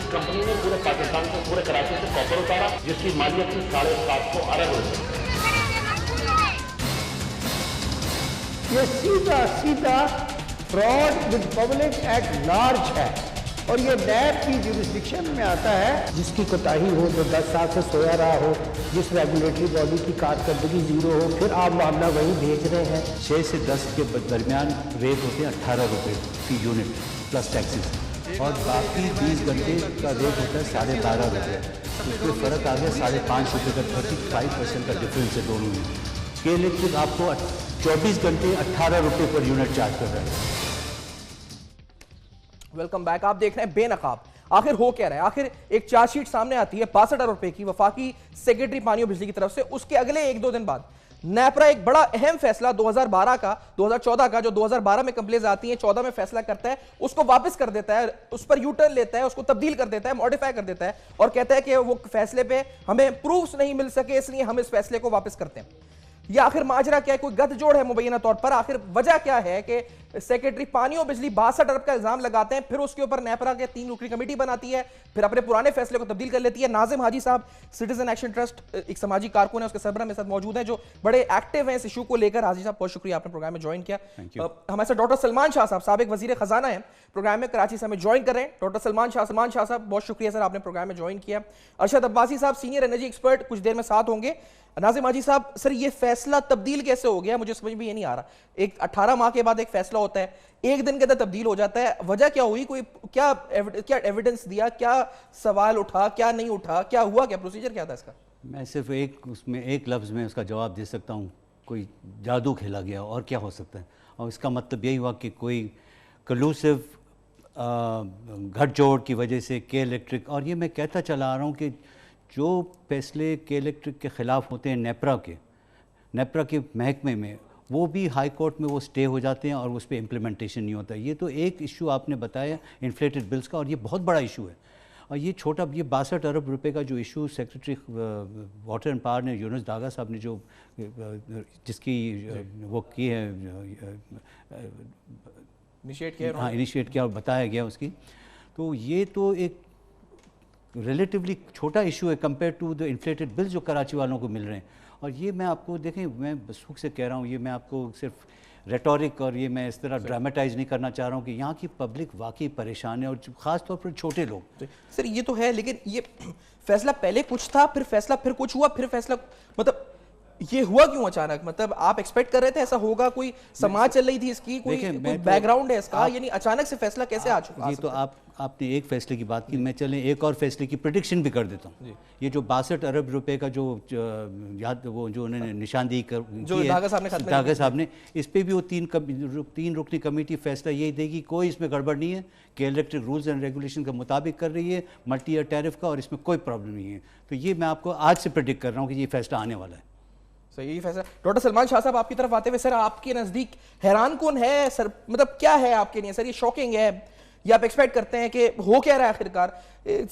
इस कंपनी ने पूरे पाकिस्तान से, पूरे कराची से कॉपर उतारा, जिसकी मालियत थी 750 अरब रुपए। ये सीधा सीधा fraud with public at large है और ये नैब की जुरिस्डिक्शन में आता है। जिसकी कोताही हो, जो 10 साल से सोया रहा हो, जिस रेगुलेटरी बॉडी की कारकर्दगी जीरो हो, फिर आप मामला वहीं भेज रहे हैं। 6 से 10 के दरमियान रेट होते हैं 18 रुपये की यूनिट प्लस टैक्सेस, और बाकी 20 घंटे का रेट होता है 12.5 रुपये। उसमें फ़र्क आ गया 5.5 रुपये का, 35% का डिफरेंस है दोनों में। के इलेक्ट्रिक आपको 24 घंटे 18 रुपये पर यूनिट चार्ज कर रहा है। Welcome back. आप देख रहे हैं बेनकाब। आखिर हो क्या रहा है? आखिर एक चार्जशीट सामने आती है 62 अरब रुपए की वफाकी सेक्रेटरी पानी और बिजली की तरफ से। उसके अगले 1-2 दिन बाद नेपरा एक बड़ा अहम फैसला 2012 का, 2014 का, जो 2012 में कंप्लेंट्स आती हैं 14 में फैसला करता है, उसको वापस कर देता है, उस पर यू टर्न लेता है, उसको तब्दील कर देता है, मॉडिफाई कर देता है और कहता है कि वो फैसले पे हमें प्रूफ्स नहीं मिल सके, इसलिए हम इस फैसले को वापस करते हैं। या आखिर माजरा क्या है? कोई गठजोड़ है मुबैना तौर पर? आखिर वजह क्या है कि सेक्रेटरी पानी और बिजली 62 अरब का इल्जाम लगाते हैं, फिर उसके ऊपर नेपरा के 3 रुकनी कमेटी बनाती है, फिर अपने पुराने फैसले को तब्दील कर लेती है। नाजिम हाजी साहब सिटीजन एक्शन ट्रस्ट एक सामाजिक कारकुन है, उसके सरबराह मेरे साथ मौजूद हैं, जो बड़े एक्टिव हैं इस इशू को लेकर। हाजी साहब बहुत शुक्रिया, आपने प्रोग्राम में ज्वाइन किया। हमारे साथ डॉक्टर सलमान शाह साहब, साबिक वजीर खजाना है, प्रोग्राम में कराची से हमें ज्वाइन कर रहे हैं। डॉक्टर सलमान शाह साहब बहुत शुक्रिया सर, आपने प्रोग्राम में ज्वाइन किया। अरशद अब्बासी साहब सीनियर एनर्जी एक्सपर्ट कुछ देर में साथ होंगे। नाजिम हाजी साहब, सर ये फैसला तब्दील कैसे हो गया? मुझे समझ में ये नहीं आ रहा। एक 18 माह के बाद एक फैसला होता है, एक दिन के अंदर तब्दील हो जाता है। वजह क्या हुई? कोई क्या एविडेंस दिया? क्या सवाल उठा? क्या नहीं उठा? क्या हुआ? क्या प्रोसीजर क्या था इसका? मैं सिर्फ एक लफ्ज़ में उसका जवाब दे सकता हूँ, कोई जादू खेला गया, और क्या हो सकता है। और इसका मतलब यही हुआ कि कोई कलूसिव गठजोड़ की वजह से के इलेक्ट्रिक, और ये मैं कहता चला आ रहा हूँ कि जो फैसले के इलेक्ट्रिक के ख़िलाफ़ होते हैं नेपरा के महकमे में, वो भी हाई कोर्ट में वो स्टे हो जाते हैं और उस पर इम्प्लीमेंटेशन नहीं होता। ये तो एक इशू आपने बताया इन्फ्लेटेड बिल्स का, और ये बहुत बड़ा इशू है। और ये 62 अरब रुपए का जो issue secretary water and power ने, यूनुस दागा साहब ने जो जिसकी वो की है, इनिशिएट किया और बताया गया उसकी, तो ये तो एक रिलेटिवली छोटा इशू है compare to the inflated bills जो कराची वालों को मिल रहे हैं। और ये मैं आपको देखें, मैं बसूख से कह रहा हूँ, ये मैं आपको सिर्फ रेटोरिक और ये मैं इस तरह ड्रामेटाइज नहीं करना चाह रहा हूँ कि यहाँ की पब्लिक वाकई परेशान है, और ख़ास तौर पर छोटे लोग। सर ये तो है, लेकिन ये फैसला पहले कुछ था, फिर फैसला फिर कुछ हुआ, फिर फैसला, मतलब ये हुआ क्यों अचानक? मतलब आप एक्सपेक्ट कर रहे थे ऐसा होगा? कोई समाज चल रही थी इसकी, कोई बैकग्राउंड है इसका, यानी अचानक से फैसला कैसे आ चुका? ये तो आपने एक फैसले की बात की, मैं चलें एक और फैसले की प्रेडिक्शन भी कर देता हूँ। ये जो 62 अरब रुपए का जो याद वो जो उन्होंने निशानदेही जो दागा साहब ने इस पे भी वो तीन रुकनी कमेटी फैसला यही देगी, कोई इसमें गड़बड़ नहीं है कि इलेक्ट्रिक रूल्स एंड रेगुलेशन का मुताबिक कर रही है मल्टी ईयर टैरिफ का, और इसमें कोई प्रॉब्लम नहीं है। तो ये मैं आपको आज से प्रेडिक्ट कर रहा हूँ कि ये फैसला आने वाला है। सही फैसला। डॉक्टर सलमान शाह साहब आपकी तरफ आते हुए, सर आपके नजदीक हैरान कौन है सर? मतलब क्या है आपके लिए सर ये शॉकिंग है, या आप एक्सपेक्ट करते हैं कि हो क्या रहा है? आखिरकार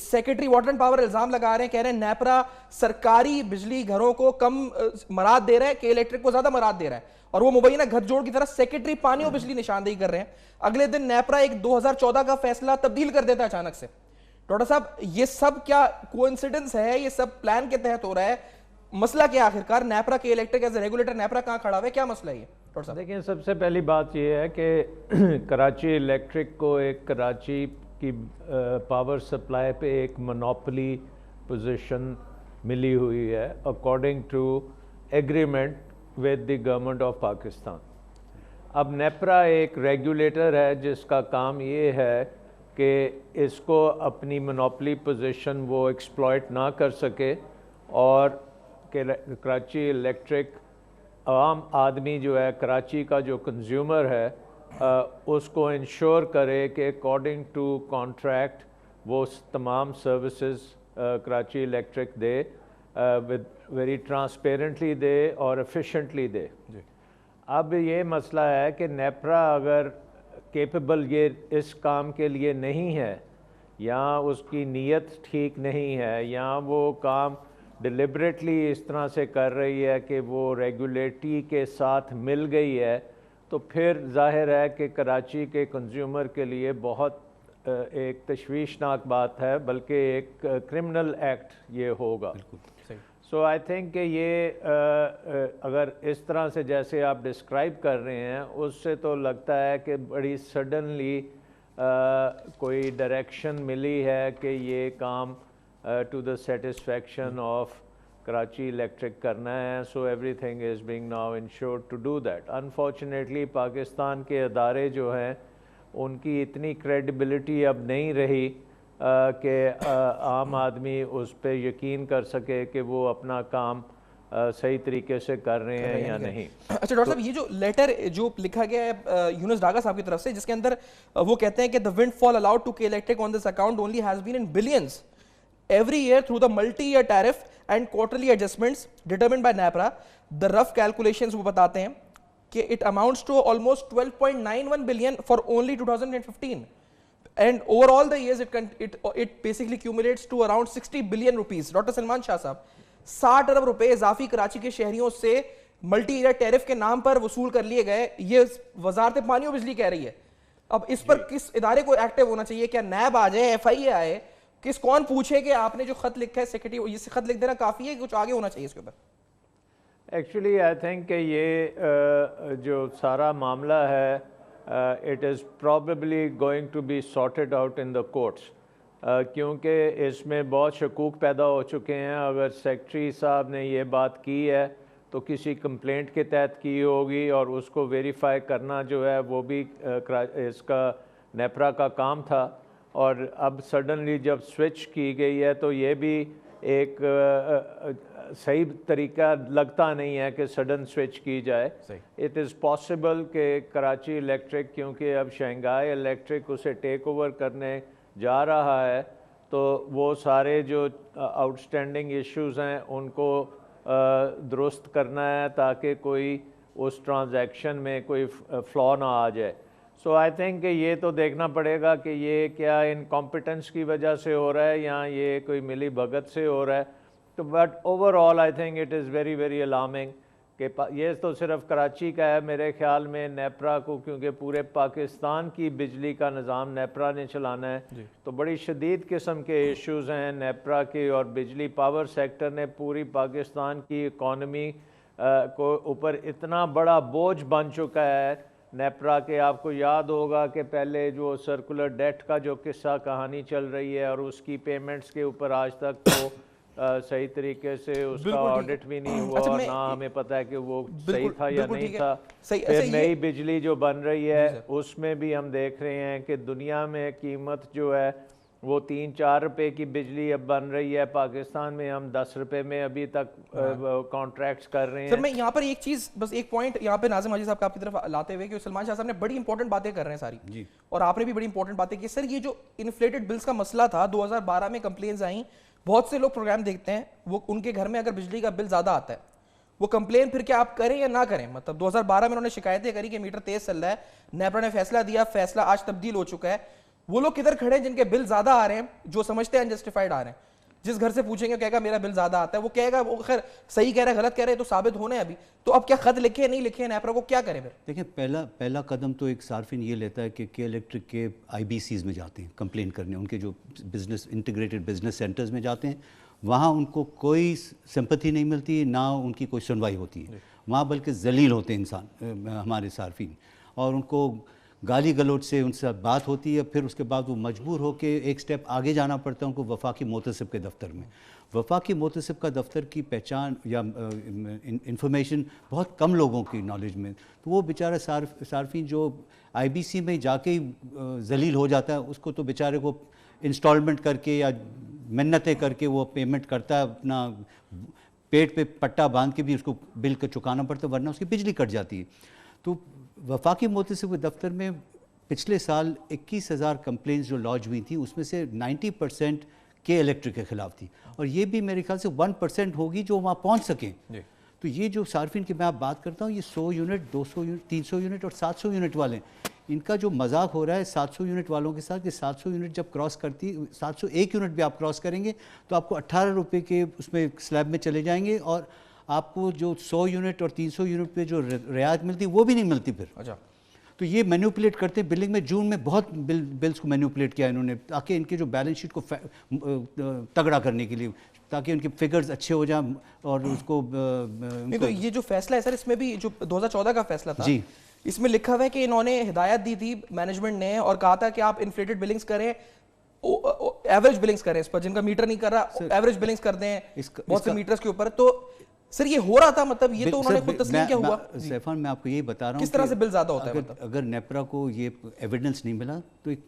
सेक्रेटरी वाटर एंड पावर इल्जाम लगा रहे हैं, कह रहे हैं नेपरा सरकारी बिजली घरों को कम मराद दे रहा है, के इलेक्ट्रिक को ज्यादा मराद दे रहा है, और वो मुबैना गठजोड़ की तरह सेक्रेटरी पानी और बिजली निशानदेही कर रहे हैं। अगले दिन नेपरा एक 2014 का फैसला तब्दील कर देता है अचानक से। डॉक्टर साहब ये सब क्या कोइंसिडेंस है? ये सब प्लान के तहत हो रहा है? मसला क्या आखिरकार? नेपरा के इलेक्ट्रिक एज रेगुलेटर नेपरा कहां खड़ा हुआ है? क्या मसला है ये? देखिए, सबसे पहली बात यह है कि कराची इलेक्ट्रिक को एक कराची की पावर सप्लाई पे एक मोनोपोली पोजीशन मिली हुई है according to agreement with the government of Pakistan. अब नेपरा एक रेगुलेटर है जिसका काम ये है कि इसको अपनी मोनोपोली पोजीशन वो एक्सप्लॉइट ना कर सके, और कराची इलेक्ट्रिक आम आदमी जो है, कराची का जो कंज्यूमर है, उसको इंश्योर करे कि अकॉर्डिंग टू कॉन्ट्रैक्ट वो तमाम सर्विसेज कराची इलेक्ट्रिक दे, विद वेरी ट्रांसपेरेंटली दे और एफिशिएंटली दे। अब ये मसला है कि नेपरा अगर केपेबल ये इस काम के लिए नहीं है, या उसकी नीयत ठीक नहीं है, या वो काम डिलिबरेटली इस तरह से कर रही है कि वो रेगुलेटरी के साथ मिल गई है, तो फिर जाहिर है कि कराची के कंज्यूमर के लिए बहुत एक तशवीशनाक बात है, बल्कि एक क्रिमिनल एक्ट ये होगा। सो आई थिंक कि ये अगर इस तरह से जैसे आप डिस्क्राइब कर रहे हैं, उससे तो लगता है कि बड़ी सडनली कोई डायरेक्शन मिली है कि ये काम to the satisfaction of Karachi Electric करना है। So everything is being now insured to do that. Unfortunately Pakistan के अदारे जो हैं उनकी इतनी क्रेडिबिलिटी अब नहीं रही कि आम आदमी उस पर यकीन कर सके कि वो अपना काम सही तरीके से कर रहे हैं या नहीं। अच्छा डॉक्टर साहब, ये जो लेटर जो लिखा गया है यूनुस डागा साहब की तरफ से, जिसके अंदर वो कहते हैं कि the windfall allowed to K Electric on this account only has been in billions every year through the multi-year tariff and quarterly adjustments determined by NAPRA. The rough calculations वो बताते हैं कि it amounts to almost 12.91 billion for only 2015, and over all the years it basically accumulates to around 60 billion rupees. Doctor Salman Shah साहब, 60 अरब रुपए इजाफी कराची के शहरियों से multi year tariff के नाम पर वसूल कर लिए गए, ये वजारत पानी और बिजली कह रही है। अब इस पर किस इदारे को एक्टिव होना चाहिए? क्या नैब आ जाए, FIA आए, कौन पूछे कि आपने जो खत लिखा है सेक्रेटरी, ये खत लिख देना काफी है, कुछ आगे होना चाहिए इसके ऊपर? एक्चुअली आई थिंक कि ये जो सारा मामला है it is probably going to be sorted out in the courts, क्योंकि इसमें बहुत शकूक पैदा हो चुके हैं। अगर सेक्रेटरी साहब ने ये बात की है तो किसी कंप्लेंट के तहत की होगी, और उसको वेरीफाई करना जो है वो भी इसका नेपरा का काम था। और अब सडनली जब स्विच की गई है तो ये भी एक सही तरीका लगता नहीं है कि सडन स्विच की जाए। इट इज़ पॉसिबल कि कराची इलेक्ट्रिक, क्योंकि अब शंघाई इलेक्ट्रिक उसे टेक ओवर करने जा रहा है, तो वो सारे जो आउटस्टैंडिंग इश्यूज़ हैं उनको दुरुस्त करना है ताकि कोई उस ट्रांजैक्शन में कोई फ्लॉ ना आ जाए। सो आई थिंक ये तो देखना पड़ेगा कि ये क्या इनकॉम्पिटेंस की वजह से हो रहा है या ये कोई मिली भगत से हो रहा है। तो but overall I think it is very very alarming कि ये तो सिर्फ कराची का है। मेरे ख्याल में नेपरा को, क्योंकि पूरे पाकिस्तान की बिजली का निज़ाम नेपरा ने चलाना है, तो बड़ी शदीद किस्म के इश्यूज़ हैं नेपरा के। और बिजली पावर सेक्टर ने पूरी पाकिस्तान की इकॉनमी को ऊपर इतना बड़ा बोझ बन चुका है नेपरा के। आपको याद होगा कि पहले जो सर्कुलर डेट का जो किस्सा कहानी चल रही है, और उसकी पेमेंट्स के ऊपर आज तक तो सही तरीके से उसका ऑडिट भी नहीं हुआ। अच्छा, ना हमें पता है कि वो सही था या नहीं था। फिर नई बिजली जो बन रही है उसमें भी हम देख रहे हैं कि दुनिया में कीमत जो है वो 3-4 रुपए की बिजली अब बन रही है, पाकिस्तान में हम 10 रुपए में अभी तक कॉन्ट्रैक्ट्स कर रहे हैं। सर मैं यहाँ पर एक चीज, बस एक पॉइंट यहाँ पे नाज़िम हाजी साहब आपकी तरफ लाते हुए कि सलमान शाह साहब ने बड़ी इंपॉर्टेंट बातें कर रहे हैं सारी जी, और आपने भी बड़ी इंपॉर्टेंट बातें की। सर ये जो इन्फ्लेटेड बिल्स का मसला था, 2012 में कंप्लेंट्स आई, बहुत से लोग प्रोग्राम देखते हैं, वो उनके घर में अगर बिजली का बिल ज्यादा आता है वो कंप्लेन फिर क्या आप करें या ना करें? मतलब 2012 में उन्होंने शिकायतें करी कि मीटर तेज चल रहा है, नेपरा ने फैसला दिया, फैसला आज तब्दील हो चुका है। वो लोग किधर खड़े हैं जिनके बिल ज्यादा आ रहे हैं, जो समझते हैं अनजस्टिफाइड आ रहे हैं? जिस घर से पूछेंगे कहेगा मेरा बिल ज्यादा आता है, वो कहेगा वो खैर सही कह रहा है गलत कह रहे हैं तो साबित होने हैं अभी। तो अब क्या खत लिखे नहीं लिखे, नेपरा को क्या करें फिर? देखिए पहला कदम तो एक सार्फिन ये लेता है कि के इलेक्ट्रिक के IBCs में जाते हैं कंप्लेन करने, उनके जो बिजनेस इंटीग्रेटेड बिजनेस सेंटर्स में जाते हैं। वहाँ उनको कोई सिंपैथी नहीं मिलती, ना उनकी कोई सुनवाई होती है वहाँ, बल्कि जलील होते हैं इंसान हमारे सार्फिन, और उनको गाली गलौज से उनसे बात होती है। फिर उसके बाद वो मजबूर हो के एक स्टेप आगे जाना पड़ता है उनको वफाकी मोतसिब के दफ्तर में। वफाकी मोतसिब का दफ्तर की पहचान या इंफॉर्मेशन बहुत कम लोगों की नॉलेज में, तो वो बेचारा सार्फिन जो IBC में जाके ही जलील हो जाता है, उसको तो बेचारे को इंस्टॉलमेंट करके या मिन्नतें करके वो पेमेंट करता है, अपना पेट पे पट्टा बांध के भी उसको बिल का चुकाना पड़ता है, वरना उसकी बिजली कट जाती है। तो वफाकी मोतसिब के दफ्तर में पिछले साल 21,000 कंप्लेंट्स जो लॉन्च हुई थी, उसमें से 90% के इलेक्ट्रिक के खिलाफ थी, और ये भी मेरे ख्याल से 1% होगी जो वहाँ पहुँच सकें। तो ये जो सार्फिन की मैं आप बात करता हूँ, ये 100 यूनिट, 200 यूनिट, 300 यूनिट और 700 यूनिट वाले, इनका जो मजाक हो रहा है 700 यूनिट वालों के साथ कि 700 यूनिट जब क्रॉस करती, 701 यूनिट भी आप क्रॉस करेंगे तो आपको 18 रुपये के उसमें स्लैब में चले जाएंगे, और आपको जो 100 यूनिट और 300 यूनिट पे जो रियायत मिलती वो भी नहीं मिलती फिर। अच्छा, तो ये मैनिपुलेट करते हैं बिलिंग में। जून में बहुत बिल्स को मैनिपुलेट किया इन्होंने ताकि इनके जो बैलेंस शीट को तगड़ा करने के लिए, ताकि उनके फिगर्स अच्छे हो जाएं और उसको नहीं, तो ये जो फैसला है सर, इसमें भी जो 2014 का फैसला था जी, इसमें लिखा हुआ है कि इन्होंने हिदायत दी थी मैनेजमेंट ने और कहा था कि आप इन्फ्लेटेड बिलिंग्स करें, एवरेज बिलिंग्स करें इस पर, जिनका मीटर नहीं कर रहा एवरेज बिलिंग्स कर दें बहुत से मीटर्स के ऊपर। तो सर ये हो रहा था, मतलब ये तो उन्होंने खुद तस्लीम क्या हुआ? सैफान मैं आपको यही बता रहा हूँ किस तरह से बिल ज्यादा होता है? अगर नेपरा को ये एविडेंस नहीं मिला तो एक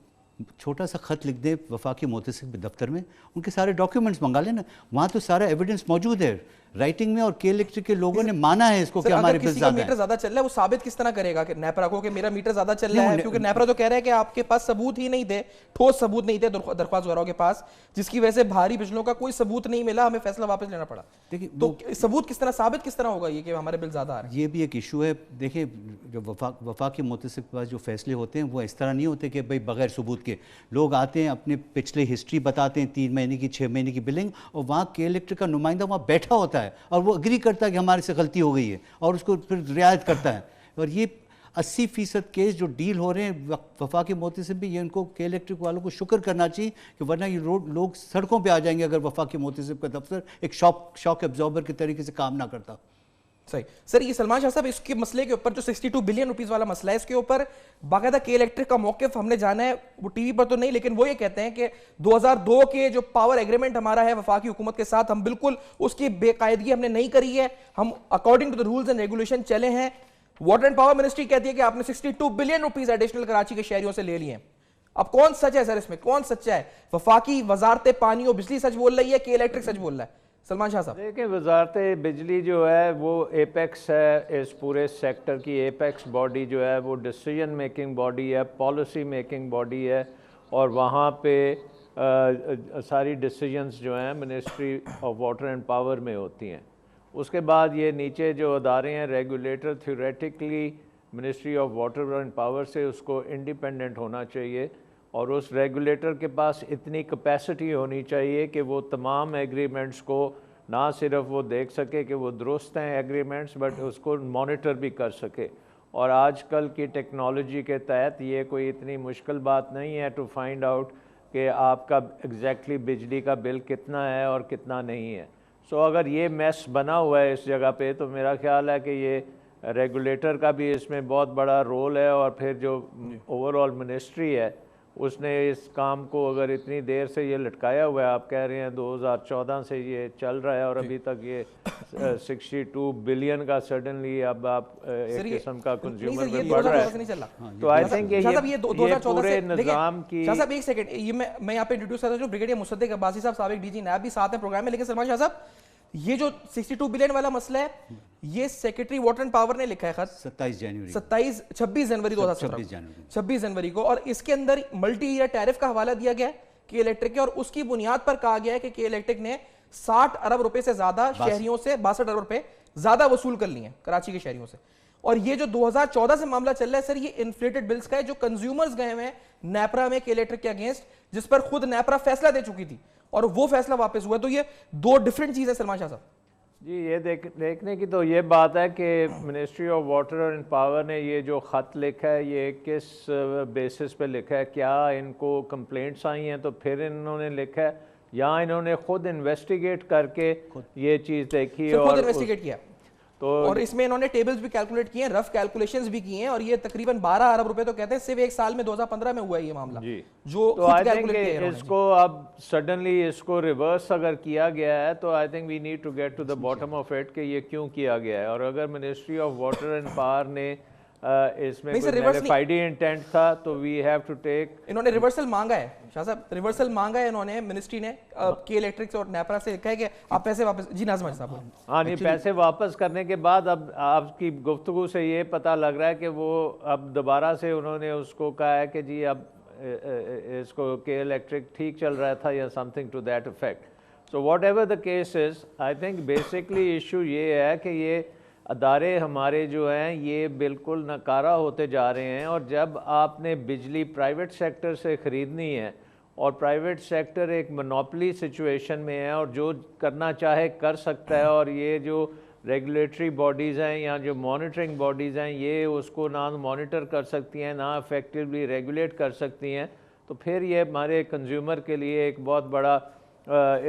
छोटा सा खत लिख दे वफाकी मुहतसिब दफ्तर में, उनके सारे डॉक्यूमेंट्स मंगा लेना, वहाँ तो सारा एविडेंस मौजूद है राइटिंग में, और के इलेक्ट्रिक के लोगों ने माना है इसको कि हमारे बिल ज्यादा है। मीटर ज्यादा चल रहा है, वो साबित किस तरह करेगा कि नेपरा को कि मेरा मीटर ज्यादा चल रहा है? क्योंकि नेपरा तो कह रहा है कि आपके पास सबूत ही नहीं थे, ठोस सबूत नहीं थे दरख्वास्त वालों के पास, जिसकी वजह से भारी बिजलियों का कोई सबूत नहीं मिला, हमें फैसला वापस लेना पड़ा। देखिए तो सबूत किस तरह, साबित किस तरह होगा ये कि हमारे बिल ज्यादा आ रहे हैं? ये भी एक इशू है। देखिए जो वफाकी मुहतसिब के पास जो फैसले होते हैं वो इस तरह नहीं होते कि भाई बगैर सबूत के लोग आते हैं, अपने पिछले हिस्ट्री बताते हैं, 3 महीने की 6 महीने की बिलिंग, और वहाँ के इलेक्ट्रिक का नुमाइंदा वहाँ बैठा होता है और वो एग्री करता है कि हमारे से गलती हो गई है और उसको फिर रियायत करता है। और ये 80% केस जो डील हो रहे हैं वफाकी मुहतसिब भी, ये उनको के इलेक्ट्रिक वालों को शुक्र करना चाहिए कि वरना ये लोग सड़कों पे आ जाएंगे अगर वफाकी मुहतसिब का दफ्तर एक शॉक एब्जॉर्बर के तरीके से काम ना करता। सही सर, ये सलमान शाह साहब इसके मसले के ऊपर जो 62 बिलियन रुपीस वाला मसला है, इसके ऊपर बाकायदा के इलेक्ट्रिक का मौक़िफ़ हमने जाना है, वो टीवी पर तो नहीं, लेकिन वो ये कहते हैं कि 2002 के जो पावर एग्रीमेंट हमारा है वफाकी हुकूमत के साथ, हम बिल्कुल उसकी बेकायदगी हमने नहीं करी है, हम according to the rules and regulation चले हैं। वाटर एंड पावर मिनिस्ट्री कहती है कि आपने 62 बिलियन रुपीस एडिशनल कराची के शहरियों से ले लिए हैं। अब कौन सच है सर इसमें, कौन सच्चा है? वफाकी वजारत पानी और बिजली सच बोल रही है, के इलेक्ट्रिक सच बोल रहा है? सलमान शाह साहब देखिए, वजारत बिजली जो है वो एपेक्स है इस पूरे सेक्टर की। एपेक्स बॉडी जो है वो डिसीजन मेकिंग बॉडी है, पॉलिसी मेकिंग बॉडी है, और वहाँ पे सारी डिसीजंस जो हैं ministry of water and power में होती हैं। उसके बाद ये नीचे जो अदारे हैं regulator, theoretically ministry of water and power से उसको इंडिपेंडेंट होना चाहिए, और उस रेगुलेटर के पास इतनी कैपेसिटी होनी चाहिए कि वो तमाम एग्रीमेंट्स को ना सिर्फ वो देख सके कि वो दुरुस्त हैं एग्रीमेंट्स, बट उसको मॉनिटर भी कर सके। और आजकल की टेक्नोलॉजी के तहत ये कोई इतनी मुश्किल बात नहीं है टू फाइंड आउट कि आपका एग्जैक्टली बिजली का बिल कितना है और कितना नहीं है। सो अगर ये मैस बना हुआ है इस जगह पे, तो मेरा ख्याल है कि ये रेगुलेटर का भी इसमें बहुत बड़ा रोल है, और फिर जो ओवरऑल मिनिस्ट्री है उसने इस काम को अगर इतनी देर से ये लटकाया हुआ है, आप कह रहे हैं 2014 से ये चल रहा है और अभी तक ये 62 बिलियन का सडनली अब आप एक किस्म का कंज्यूमर में बढ़ रहा है। तो आई थिंक ये पूरे निजाम की। शाह साहब एक सेकंड, ये मैं यहाँ पे इंट्रोड्यूस करता हूँ ब्रिगेडियर मुसद्दिक अब्बासी साहब, साबिक डीजी नैब भी साथ हैं प्रोग्राम में। लेकिन सलमान शाह साहब, ये जो 62 बिलियन वाला मसला है, ये सेक्रेटरी वाटर एंड पावर ने लिखा है खत 26 जनवरी 2017 को, और इसके अंदर मल्टी ईयर टैरिफ का हवाला दिया गया है के इलेक्ट्रिक के, और उसकी बुनियाद पर कहा गया है कि के इलेक्ट्रिक ने 60 अरब रुपए से ज्यादा शहरियों से 62 अरब रुपए ज्यादा वसूल कर लिए हैं कराची के शहरियों से। और ये जो 2014 से मामला चल रहा है सर, ये इन्फ्लेटेड बिल्स का है, जो कंज्यूमर्स गए हुए हैं नेपरा में के इलेक्ट्रिक के अगेंस्ट, जिस पर खुद नेपरा फैसला दे चुकी थी और वो फैसला वापस हुआ। तो ये दो डिफरेंट चीज है सलमान शाह साहब जी। ये देखने की तो ये बात है कि ministry of water and power ने ये जो ख़त लिखा है ये किस बेसिस पे लिखा है? क्या इनको कंप्लेंट्स आई हैं तो फिर इन्होंने लिखा है, या इन्होंने खुद इन्वेस्टिगेट करके ये चीज़ देखी और इन्वेस्टिगेट किया? तो और इसमें इन्होंने टेबल्स भी कैलकुलेट किए हैं, रफ कैलकुलेशंस भी किए हैं, और ये तकरीबन 12 अरब रुपए तो कहते हैं सिर्फ एक साल में 2015 में हुआ है ये मामला जी। जो तो आई थिंक इसको अब सडनली इसको रिवर्स अगर किया गया है तो I think we need to get to the bottom of it कि ये क्यों किया गया है। और अगर ministry of water and power ने इसमें वेरीफाइड इंटेंट था तो वी हैव टू टेक। इन्होंने रिवर्सल मांगा है शाह साहब, रिवर्सल मांगा है इन्होंने, मिनिस्ट्री ने के इलेक्ट्रिक्स और नेपरा से लिखा है कि आप पैसे वापस। जी नाज़िम साहब। हाँ नहीं, पैसे वापस करने के बाद अब आपकी गुफ्तगू से ये पता लग रहा है कि वो अब दोबारा से उन्होंने उसको कहा है कि जी अब इसको के इलेक्ट्रिक ठीक चल रहा था या something to that effect. So whatever the case is, I think basically issue ये है कि ये अदारे हमारे जो हैं ये बिल्कुल नकारा होते जा रहे हैं। और जब आपने बिजली प्राइवेट सेक्टर से ख़रीदनी है और प्राइवेट सेक्टर एक मोनोपोली सिचुएशन में है और जो करना चाहे कर सकता है, और ये जो रेगुलेटरी बॉडीज़ हैं या जो मॉनिटरिंग बॉडीज़ हैं ये उसको ना मॉनिटर कर सकती हैं ना इफेक्टिवली रेगुलेट कर सकती हैं, तो फिर ये हमारे कंज्यूमर के लिए एक बहुत बड़ा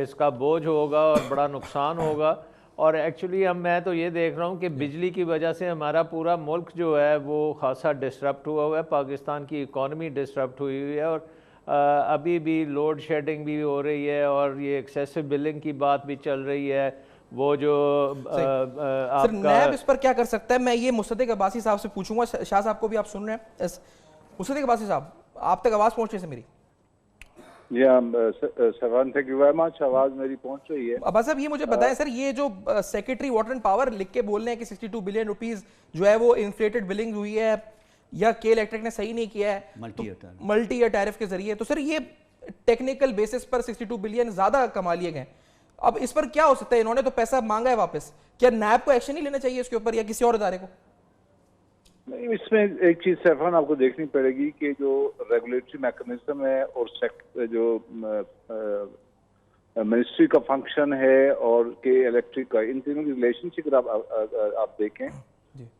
इसका बोझ होगा और बड़ा नुकसान होगा। और एक्चुअली अब मैं तो ये देख रहा हूँ कि बिजली की वजह से हमारा पूरा मुल्क जो है वो खासा डिस्टर्ब हुआ है, पाकिस्तान की इकॉनमी डिस्टर्ब हुई हुई है, और अभी भी लोड शेडिंग भी हो रही है और ये एक्सेसिव बिलिंग की बात भी चल रही है। वो जो सर नैब इस पर क्या कर सकता है, मैं ये मुस्तदिक अब्बासी साहब से पूछूंगा। शाह साहब को भी आप सुन रहे हैं? मुस्तदिक अब्बासी साहब, आप तक आवाज़ पहुँच रही है मेरी? जी सवान, थैंक यू वेरी मच, आवाज़ मेरी पहुंच रही है। अब्बास साहब ये मुझे बताएं सर, ये जो सेक्रेटरी वाटर एंड पावर लिख के बोल रहे हैं कि 62 बिलियन रुपीस जो है वो इन्फ्लेटेड बिलिंग हुई है या के इलेक्ट्रिक ने सही नहीं किया है मल्टी ईयर टैरिफ के जरिए, तो सर ये टेक्निकल बेसिस पर 62 बिलियन ज्यादा कमा लिए गए। अब इस पर क्या हो सकता है? इन्होंने तो पैसा मांगा है वापस, क्या नैब को एक्शन नहीं लेना चाहिए इसके ऊपर या किसी और इदारे को? नहीं, इसमें एक चीज सैफरान आपको देखनी पड़ेगी कि जो रेगुलेटरी मैकेनिज्म है और जो मिनिस्ट्री का फंक्शन है और के इलेक्ट्रिक का, इन तीनों की रिलेशनशिप आप देखें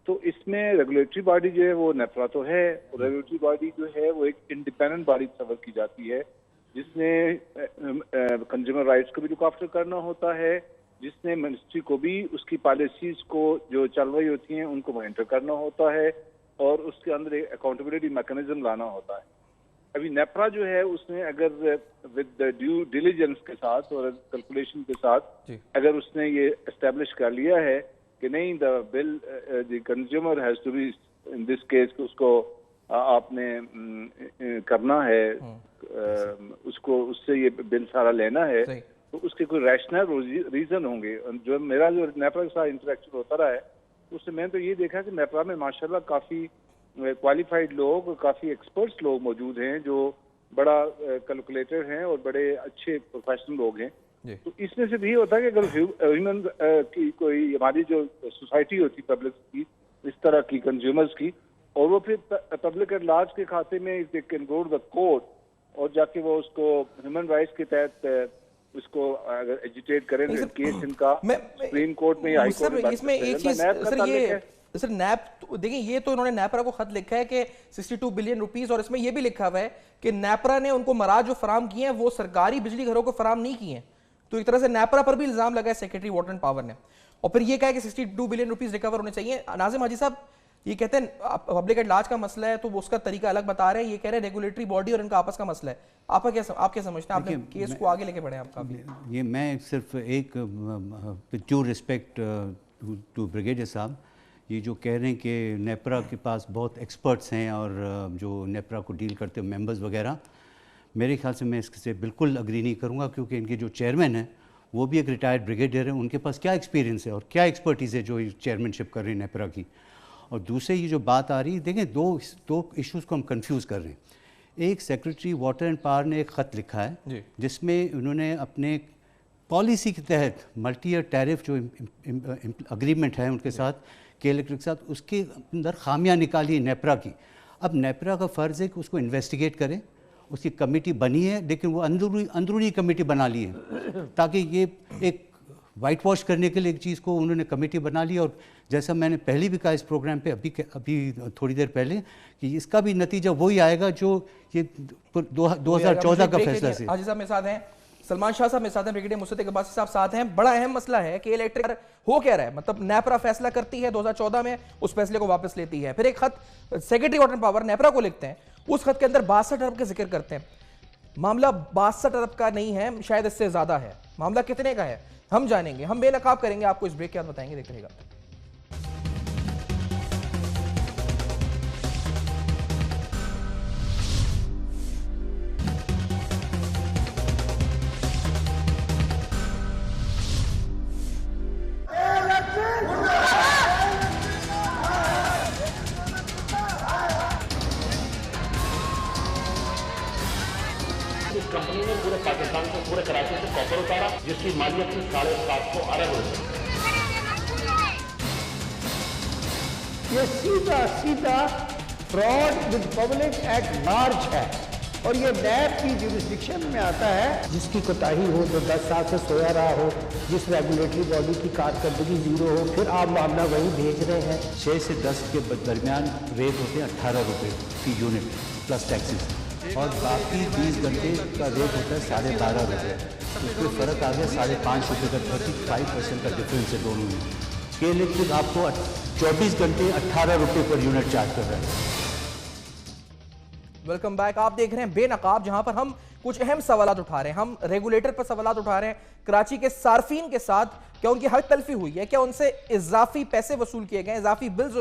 तो इसमें रेगुलेटरी बॉडी जो है वो नेपरा तो है, और रेगुलेटरी बॉडी जो है वो एक इंडिपेंडेंट बॉडी तस्वर की जाती है जिसने कंज्यूमर राइट्स को भी लुक आफ्टर करना होता है, जिसने मिनिस्ट्री को भी उसकी पॉलिसीज को जो चल रही होती हैं उनको मॉनिटर करना होता है और उसके अंदर एक अकाउंटेबिलिटी मैकेनिज्म लाना होता है। अभी नेपरा जो है उसने अगर विद ड्यू डिलीजेंस के साथ और कैलकुलेशन के साथ अगर उसने ये एस्टेब्लिश कर लिया है कि नहीं the bill the consumer has to be in this case, उसको आपने करना है, उसको उससे ये बिल सारा लेना है, तो उसके कोई रैशनल रीजन होंगे। जो मेरा जो नेपरा के साथ इंटरेक्शन होता रहा है उससे मैंने तो ये देखा कि नेपरा में माशाल्लाह काफ़ी क्वालिफाइड लोग, काफ़ी एक्सपर्ट्स लोग मौजूद हैं जो बड़ा कैलकुलेटर हैं और बड़े अच्छे प्रोफेशनल लोग हैं। तो इसमें से भी होता है कि अगर ह्यूमन की कोई हमारी जो सोसाइटी होती पब्लिक की इस तरह की कंज्यूमर्स की, और वो फिर पब्लिक एट लार्ज के खाते में if they can go to the court और जाके वो उसको ह्यूमन राइट्स के तहत उसको अगर एजिटेट करें केस इनका सुप्रीम कोर्ट में, हाई कोर्ट में, इसमें एक चीज सर नैप देखिए, ये तो इन्होंने नेपरा को खत लिखा है कि 62 बिलियन रुपीस, और इसमें ये भी लिखा हुआ है कि नेपरा ने उनको मराज जो फराम किए हैं वो सरकारी बिजली घरों को फराम नहीं किए हैं। तो एक तरह से नेपरा पर भी इल्जाम लगा है सेक्रेटरी वाटर एंड पावर ने, और फिर ये कहा है कि 62 बिलियन रुपीस रिकवर होने चाहिए। नाजिम हाजी साहब ये कहते हैं पब्लिक एट लार्ज का मसला है तो उसका तरीका अलग बता रहे हैं, ये कह रहे हैं रेगुलेटरी बॉडी और इनका आपस का मसला है। आप क्या समझते हैं? आपने केस को आगे लेके बढ़े आपका भी? ये मैं सिर्फ एक with due respect to brigadier साहब, ये जो कह रहे हैं कि नेपरा के पास बहुत एक्सपर्ट्स हैं और जो नेपरा को डील करते हैं मेंबर्स वगैरह, मेरे ख्याल से मैं इससे बिल्कुल अग्री नहीं करूँगा, क्योंकि इनके जो चेयरमैन हैं वो भी एक रिटायर्ड ब्रिगेडियर है, उनके पास क्या एक्सपीरियंस है और क्या एक्सपर्टीज़ है जो चेयरमैनशिप कर रही है नेपरा की। और दूसरे ये जो बात आ रही है, देखें दो इश्यूज़ को हम कंफ्यूज कर रहे हैं। एक सेक्रेटरी वाटर एंड पावर ने एक ख़त लिखा है जिसमें उन्होंने अपने पॉलिसी के तहत मल्टी ईयर टैरिफ जो अग्रीमेंट है उनके साथ के इलेक्ट्रिक के साथ, उसके अंदर खामियां निकाली नेपरा की। अब नेपरा का फ़र्ज़ है कि उसको इन्वेस्टिगेट करें, उसकी कमेटी बनी है, लेकिन वो अंदरूनी कमेटी बना ली है ताकि ये एक वाइट वॉश करने के लिए एक चीज़ को उन्होंने कमेटी बना ली। और जैसा मैंने पहले भी कहा इस प्रोग्राम पे अभी थोड़ी देर पहले कि इसका भी नतीजा वही आएगा जो ये 2014 का फैसला से। हाजी साहब मेरे साथ हैं, सलमान शाह साहब मेरे साथ हैं, ब्रिगेडियर मुस्तदिक अब्बासी साहब साथ हैं। बड़ा अहम मसला है कि इलेक्ट्रिक हो क्या रहा है, मतलब नेपरा फैसला करती है 2014 में, उस फैसले को वापस लेती है, फिर एक खत secretary water and power NEPRA को लिखते हैं, उस खत के अंदर 62 अरब का जिक्र करते हैं। मामला 62 अरब का नहीं है, शायद इससे ज्यादा है। मामला कितने का है हम जानेंगे, हम बेनकाब करेंगे, आपको इस ब्रेक के बाद बताएंगे, देख रहिएगा। इस कंपनी ने पूरे पाकिस्तान से, पूरे कराची से कॉपर उतारा जिसकी मालियत थी 750 अरब रुपए। ये सीधा सीधा fraud with public at large है, और ये नैब की जुरिस्डिक्शन में आता है। जिसकी कोताही हो, जो 10 साल से सोया रहा हो, जिस रेगुलेटरी बॉडी की कारकर्दगी जीरो हो, फिर आप मामला वही भेज रहे हैं। 6 से 10 के दरमियान रेट होते हैं 18 रुपये की यूनिट प्लस टैक्सेस, और बाकी 20 घंटे का रेट होता है 12.5 रुपये। उसमें फ़र्क आ गया 5.5 रुपये का, 35% का डिफरेंस है दोनों में। के इलेक्ट्रिक आपको 24 घंटे 18 रुपये पर यूनिट चार्ज कर रहा है। Welcome back. आप देख रहे हैं बेनकाब, जहां पर हम कुछ अहम सवालात उठा रहे हैं। हम रेगुलेटर पर सवालात उठा रहे हैं, कराची के सार्फिन के साथ क्या उनकी हक तलफी हुई है, क्या उनसे इजाफी पैसे वसूल किए गए, इजाफी बिल्स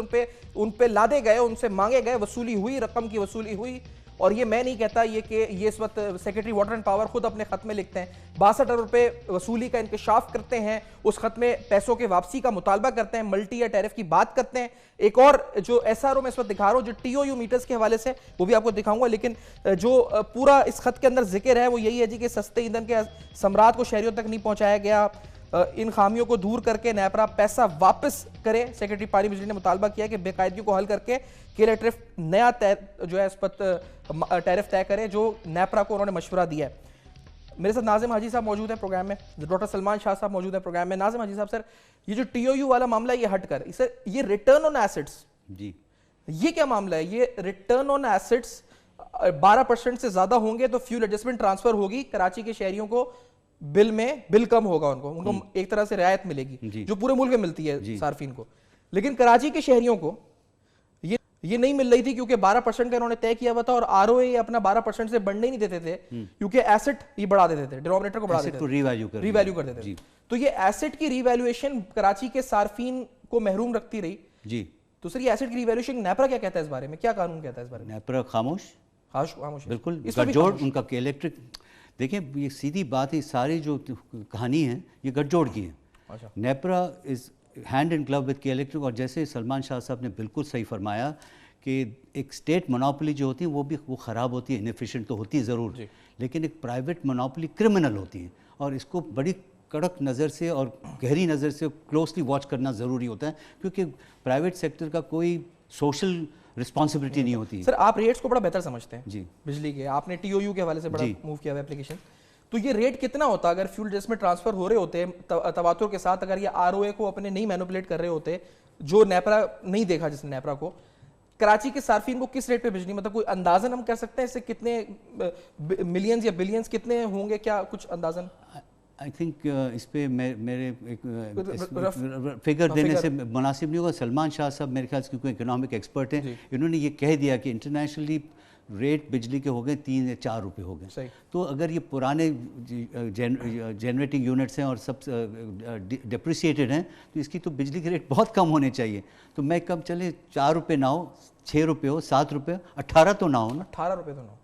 उन पे लादे गए, उनसे मांगे गए, वसूली हुई, रकम की वसूली हुई। और ये मैं नहीं कहता, ये कि ये इस वक्त सेक्रेटरी वाटर एंड पावर खुद अपने खत में लिखते हैं, 62 अरब रुपए वसूली का इंकशाफ करते हैं, उस खत में पैसों के वापसी का मुतालबा करते हैं, मल्टी या टैरिफ की बात करते हैं। एक और जो SRO में इस वक्त दिखा रहा हूं, जो TOU मीटर्स के हवाले से, वो भी आपको दिखाऊंगा, लेकिन जो पूरा इस खत के अंदर जिक्र है वो यही है जी कि सस्ते ईंधन के सम्राट को शहरियों तक नहीं पहुंचाया गया। इन खामियों को दूर करके नेपरा पैसा वापस करे। सेक्रेटरी पानी बिजली ने मुतालबा किया कि बेकायदगी को हल करके केले टैरिफ नया जो है इस पर टैरिफ तय करे, जो नेपरा को उन्होंने मशवरा दिया है। मेरे साथ नाजिम हाजी साहब मौजूद है प्रोग्राम में, डॉक्टर सलमान शाह साहब मौजूद है प्रोग्राम में। नाजिम हाजी साहब, सर ये जो TOU वाला मामला ये हट कर, इसे ये रिटर्न ऑन एसेट्स जी, ये क्या मामला है? ये रिटर्न ऑन एसेट्स 12% से ज्यादा होंगे तो फ्यूल एडजस्टमेंट ट्रांसफर होगी, कराची के शहरियों को बिल कम होगा, उनको एक तरह से रियायत मिलेगी जो पूरे मुल्क में मिलती है सार्फिन को। लेकिन कराची के शहरियों को ये नहीं मिल रही थी क्योंकि 12% का इन्होंने तय किया हुआ था, और ROA अपना 12% से बढ़ने ही नहीं देते थे क्योंकि एसेट ये बढ़ा देते थे, डिनोमिनेटर को बढ़ा देते थे, रिवैल्यू कर देते थे। तो ये एसेट की रिवैल्यूएशन कराची के सार्फिन को महरूम रखती रही जी। तो सर ये एसेट की रिवैल्यूएशन नेपरा क्या कहता है इस बारे में, क्या कानून कहता है इस बारे में? नेपरा खामोश बिल्कुल, गठजोड़ उनका के इलेक्ट्रिक। देखिए ये सीधी बात है, सारी जो कहानी है ये गठजोड़ की है। NEPRA is hand in glove with के इलेक्ट्रिक, और जैसे सलमान शाह साहब ने बिल्कुल सही फरमाया कि एक स्टेट मोनोपोली जो होती है वो ख़राब होती है, इनएफिशिएंट तो होती है ज़रूर, लेकिन एक प्राइवेट मोनोपोली क्रिमिनल होती है, और इसको बड़ी कड़क नज़र से और गहरी नज़र से क्लोजली वॉच करना ज़रूरी होता है, क्योंकि प्राइवेट सेक्टर का कोई सोशल रिस्पॉन्सिबिलिटी नहीं होती है। सर आप रेट्स को बड़ा बेहतर समझते हैं जी, बिजली के, आपने TOU के हवाले से बड़ा मूव किया हुआ एप्लीकेशन, तो ये रेट कितना होता अगर फ्यूल एडजस्टमेंट ट्रांसफर हो रहे होते तवातुर के साथ, अगर ये ROA को अपने नहीं मैनिपुलेट कर रहे होते, जो नेपरा नहीं देखा जिसने नेपरा को, कराची के सार्फिन को किस रेट पे बिजली, मतलब कोई अंदाजन हम कर सकते हैं इससे कितने मिलियंस या बिलियंस कितने होंगे, क्या कुछ अंदाजन? आई थिंक इस पे मेरे एक फिगर देने से मुनासिब नहीं होगा। सलमान शाह साहब मेरे ख्याल से क्योंकि इकोनॉमिक एक्सपर्ट हैं, इन्होंने ये कह दिया कि इंटरनेशनली रेट बिजली के हो गए 3 या 4 रुपये हो गए। तो अगर ये पुराने जनरेटिंग यूनिट्स हैं और सब डिप्रिसिएटेड हैं, तो इसकी तो बिजली के रेट बहुत कम होने चाहिए। तो मैं कब चले 4 रुपये ना हो, 6 रुपये हो, 7 रुपये, 18 तो ना हो ना, 18 रुपये तो ना हो,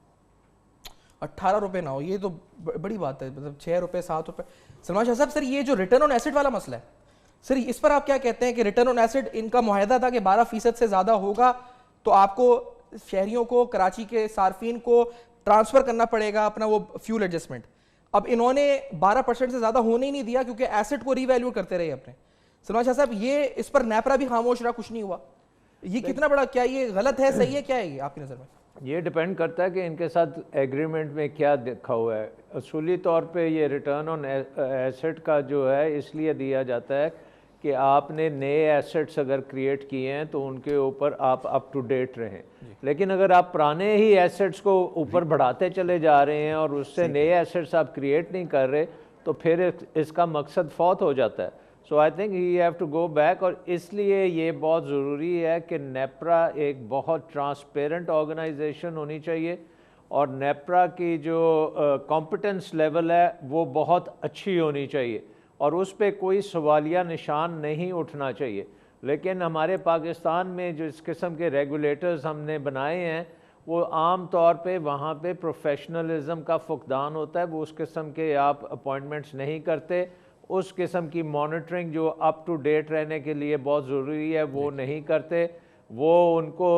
18 रुपये ना हो, ये तो बड़ी बात है, मतलब 6 रुपये 7 रुपये। सलमान शाह साहब, सर ये जो रिटर्न ऑन एसेट वाला मसला है, सर इस पर आप क्या कहते हैं कि रिटर्न ऑन एसेट इनका मुआहदा था कि 12% से ज़्यादा होगा तो आपको शहरियों को, कराची के सार्फिन को ट्रांसफर करना पड़ेगा अपना वो फ्यूल एडजस्टमेंट। अब इन्होंने 12% से ज़्यादा होने ही नहीं दिया क्योंकि एसेट को रीवैल्यू करते रहे अपने। सलमान शाह साहब, ये इस पर नेपरा भी खामोश रहा, कुछ नहीं हुआ, ये कितना बड़ा, क्या ये गलत है, सही है, क्या है ये आपकी नज़र में? ये डिपेंड करता है कि इनके साथ एग्रीमेंट में क्या लिखा हुआ है। असूली तौर पे ये रिटर्न ऑन एसेट का जो है इसलिए दिया जाता है कि आपने नए एसेट्स अगर क्रिएट किए हैं तो उनके ऊपर आप अप टू डेट रहें, लेकिन अगर आप पुराने ही एसेट्स को ऊपर बढ़ाते चले जा रहे हैं और उससे नए एसेट्स आप क्रिएट नहीं कर रहे तो फिर इसका मकसद फौत हो जाता है। So I think you have to go back, और इसलिए ये बहुत ज़रूरी है कि नेपरा एक बहुत ट्रांसपेरेंट ऑर्गेनाइजेशन होनी चाहिए, और नेपरा की जो कॉम्पिटेंस लेवल है वो बहुत अच्छी होनी चाहिए, और उस पर कोई सवालिया निशान नहीं उठना चाहिए। लेकिन हमारे पाकिस्तान में जो इस किस्म के रेगुलेटर्स हमने बनाए हैं वो आम तौर पे वहाँ पे प्रोफेशनलिज्म का फुकदान होता है, वो उस किस्म के आप अपॉइंटमेंट्स नहीं करते, उस किस्म की मॉनिटरिंग जो अप टू डेट रहने के लिए बहुत ज़रूरी है वो नहीं करते, वो उनको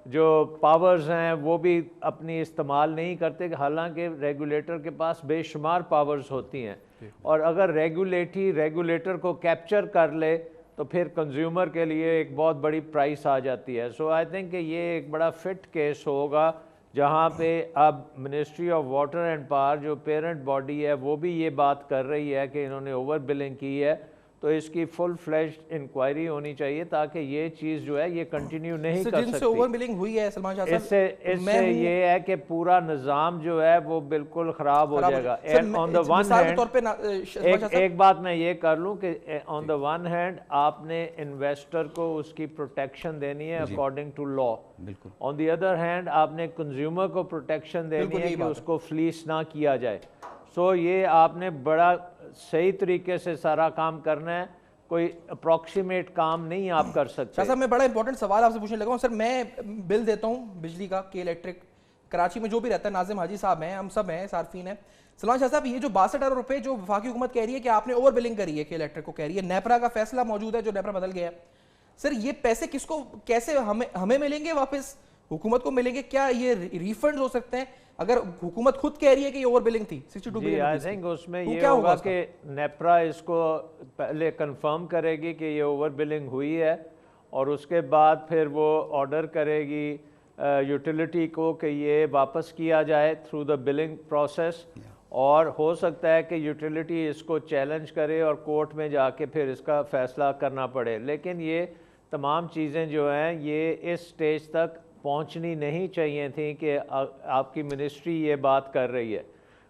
जो पावर्स हैं वो भी अपनी इस्तेमाल नहीं करते, हालांकि रेगुलेटर के पास बेशुमार पावर्स होती हैं, और अगर रेगुलेटर को कैप्चर कर ले तो फिर कंज्यूमर के लिए एक बहुत बड़ी प्राइस आ जाती है। सो आई थिंक कि ये एक बड़ा फिट केस होगा जहाँ पे अब ministry of water and power जो पेरेंट बॉडी है वो भी ये बात कर रही है कि इन्होंने ओवर बिलिंग की है, तो इसकी फुल फ्लेश्ड इंक्वायरी होनी चाहिए ताकि ये चीज़ जो है ये कंटिन्यू नहीं कर सकती। ओवर बिलिंग हुई है सलमान शाह साहब, इससे ये है कि पूरा निज़ाम जो है वो बिल्कुल ख़राब हो जाएगा। And on the one hand एक बात मैं ये कर लूँ कि ऑन द वन हैंड आपने इन्वेस्टर को उसकी प्रोटेक्शन देनी है according to law, on the other hand आपने कंज्यूमर को प्रोटेक्शन देनी है कि उसको फ्लीस ना किया जाए। सो ये आपने बड़ा सही तरीके से सारा काम करना है, कोई अप्रॉक्सीमेट काम नहीं आप कर सकते। शाह साहब मैं बड़ा इंपॉर्टेंट सवाल आपसे पूछने लगा हूँ सर। मैं बिल देता हूँ बिजली का, के इलेक्ट्रिक, कराची में जो भी रहता है, नाजिम हाजी साहब हैं, हम सब हैं, सार्फिन है। सलमान शाह साहब ये जो 62 अरब रुपए जो वफाकी हुकूमत कह रही है कि आपने ओवर बिलिंग करी है, के इलेक्ट्रिक को कह रही है, नेपरा का फैसला मौजूद है जो नेपरा बदल गया है, सर ये पैसे किसको कैसे हमें मिलेंगे वापस, हुकूमत को मिलेंगे? क्या ये रिफंड हो सकते हैं अगर हुकूमत खुद कह रही है कि ये ओवर बिलिंग थी 62 बिलियन? आई थिंक उसमें ये होगा कि नेपरा इसको पहले कंफर्म करेगी कि ये ओवर बिलिंग हुई है और उसके बाद फिर वो ऑर्डर करेगी यूटिलिटी को कि ये वापस किया जाए थ्रू द बिलिंग प्रोसेस, और हो सकता है कि यूटिलिटी इसको चैलेंज करे और कोर्ट में जाके फिर इसका फैसला करना पड़े। लेकिन ये तमाम चीज़ें जो हैं ये इस स्टेज तक पहुंचनी नहीं चाहिए थी कि आपकी मिनिस्ट्री ये बात कर रही है।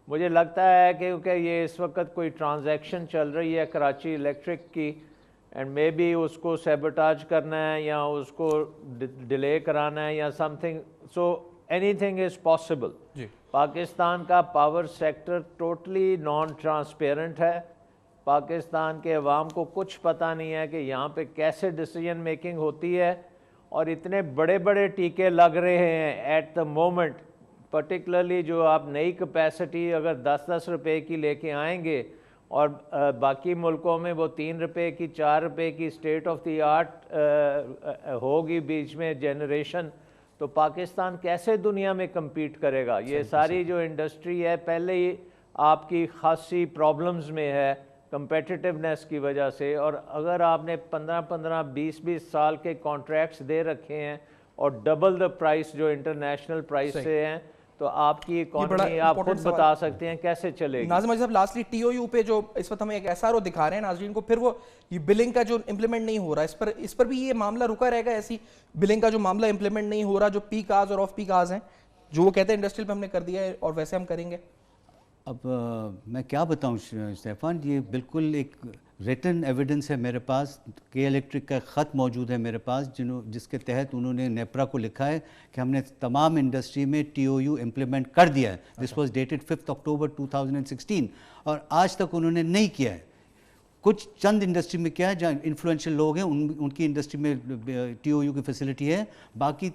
मुझे लगता है कि क्योंकि ये इस वक्त कोई ट्रांजैक्शन चल रही है कराची इलेक्ट्रिक की, एंड मे बी उसको सैबोटाज करना है या उसको डिले कराना है या something, so anything is possible. Pakistan का power sector totally non transparent है। पाकिस्तान के अवाम को कुछ पता नहीं है कि यहाँ पे कैसे डिसीजन मेकिंग होती है, और इतने बड़े बड़े टीके लग रहे हैं एट द मोमेंट, पर्टिकुलरली जो आप नई कैपेसिटी अगर 10-10 रुपए की लेके आएंगे और बाकी मुल्कों में वो 3 रुपए की 4 रुपए की स्टेट ऑफ द आर्ट होगी बीच में जनरेशन, तो पाकिस्तान कैसे दुनिया में कम्पीट करेगा? ये सारी जो इंडस्ट्री है पहले ही आपकी खासी प्रॉब्लम्स में है कंपेटिटिवनेस की वजह से, और अगर आपने 15-15, 20-20 साल के कॉन्ट्रैक्ट्स दे रखे हैं और डबल द प्राइस जो इंटरनेशनल प्राइस से हैं, तो आपकी इकोनॉमी आप खुद बता सकते हैं कैसे चलेगी। नाज़िम हाजी साहब लास्टली टीओयू पे जो इस वक्त हमें एक एसआरओ दिखा रहे हैं नाज़रीन को, फिर वो ये बिलिंग का जो इम्प्लीमेंट नहीं हो रहा, इस पर भी ये मामला रुका रहेगा? ऐसी बिलिंग का जो मामला इम्प्लीमेंट नहीं हो रहा, जो पीक आवर्स और ऑफ पीक आवर्स हैं, जो वो कहते हैं इंडस्ट्रियल पे हमने कर दिया है और वैसे हम करेंगे। अब मैं क्या बताऊं स्टेफान, ये बिल्कुल एक रिटन एविडेंस है मेरे पास, के इलेक्ट्रिक का ख़त मौजूद है मेरे पास जिसके तहत उन्होंने नेपरा को लिखा है कि हमने तमाम इंडस्ट्री में टीओयू इम्प्लीमेंट कर दिया है। दिस वाज डेटेड 5 अक्टूबर 2016 और आज तक उन्होंने नहीं किया है। कुछ चंद इंडस्ट्री में क्या है जहाँ इन्फ्लुएंशियल लोग हैं उनकी इंडस्ट्री में टीओयू की फैसिलिटी है, बाकी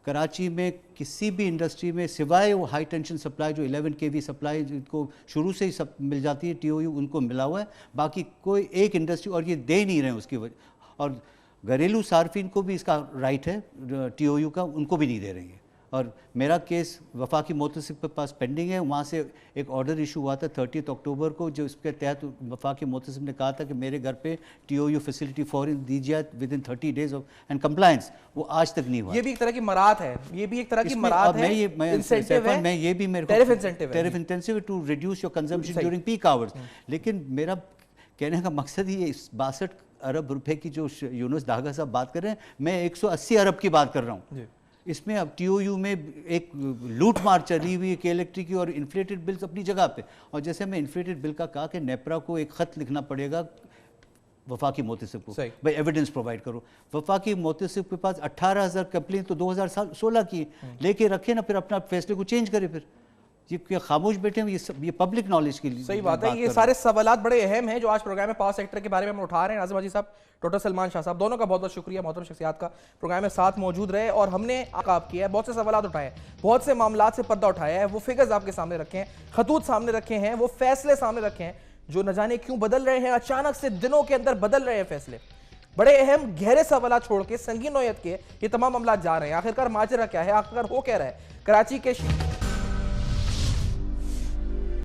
कराची में किसी भी इंडस्ट्री में सिवाय वो हाई टेंशन सप्लाई जो 11 kV सप्लाई जिनको शुरू से ही सब मिल जाती है टीओयू, उनको मिला हुआ है, बाकी कोई एक इंडस्ट्री और ये दे नहीं रहे हैं उसकी वजह, और घरेलू सार्फिन को भी इसका राइट है टीओयू का, उनको भी नहीं दे रही है। और मेरा केस वफाकी मोतसिब के पास पेंडिंग है, वहाँ से एक ऑर्डर इशू हुआ था 30 अक्टूबर को, जो इसके तहत वफाकी मोतसिब ने कहा था कि मेरे घर पे टीओयू फैसिलिटी फॉरन दी जाए with in 30 days of and compliance, वो आज तक नहीं हुआ। ये भी एक तरह की मराहत है, ये भी एक तरह की मराहत है, मैं ये भी मेरे tariff incentive to reduce your consumption during peak hours. लेकिन मेरा कहने का मकसद ही ये 62 अरब रुपए की जो यूनुस दागा साहब बात कर रहे हैं, मैं 180 अरब की बात कर रहा हूँ। इसमें अब टीओयू में एक लूट मार चली हुई है के इलेक्ट्रिक की, और इन्फ्लेटेड बिल्स अपनी जगह पे। और जैसे मैं इन्फ्लेटेड बिल का कहा कि नेपरा को एक ख़त लिखना पड़ेगा वफाकी मोतसिब को, भाई एविडेंस प्रोवाइड करो। वफाकी मोतसिब के पास 18,000 कंप्लेन तो 2016 की लेके रखे ना, फिर अपना फैसले को चेंज करे। फिर ये क्या खामोश बैठे हैं? ये पब्लिक नॉलेज के लिए सही बात है। ये सारे सवालात बड़े अहम हैं जो आज प्रोग्राम में पावर सेक्टर के बारे में हम उठा रहे हैं। नाज़िम हाजी साहब, डॉक्टर सलमान शाह साहब, दोनों का बहुत बहुत शुक्रिया, मोहतरम शख्सियात का प्रोग्राम में साथ मौजूद रहे, और हमने आकाब किया है, बहुत से सवालात उठाए हैं, बहुत से मामलात से पर्दा उठाया है, वो फिगर्स आपके सामने रखे हैं, खतूत सामने रखे हैं, वो फैसले सामने रखे हैं जो न जाने क्यों बदल रहे हैं, अचानक से दिनों के अंदर बदल रहे हैं फैसले। बड़े अहम गहरे सवालात छोड़ के संगीन नौयत के ये तमाम मामला जा रहे हैं। आखिरकार माजरा क्या है, आखिरकार हो क्या रहा है? कराची के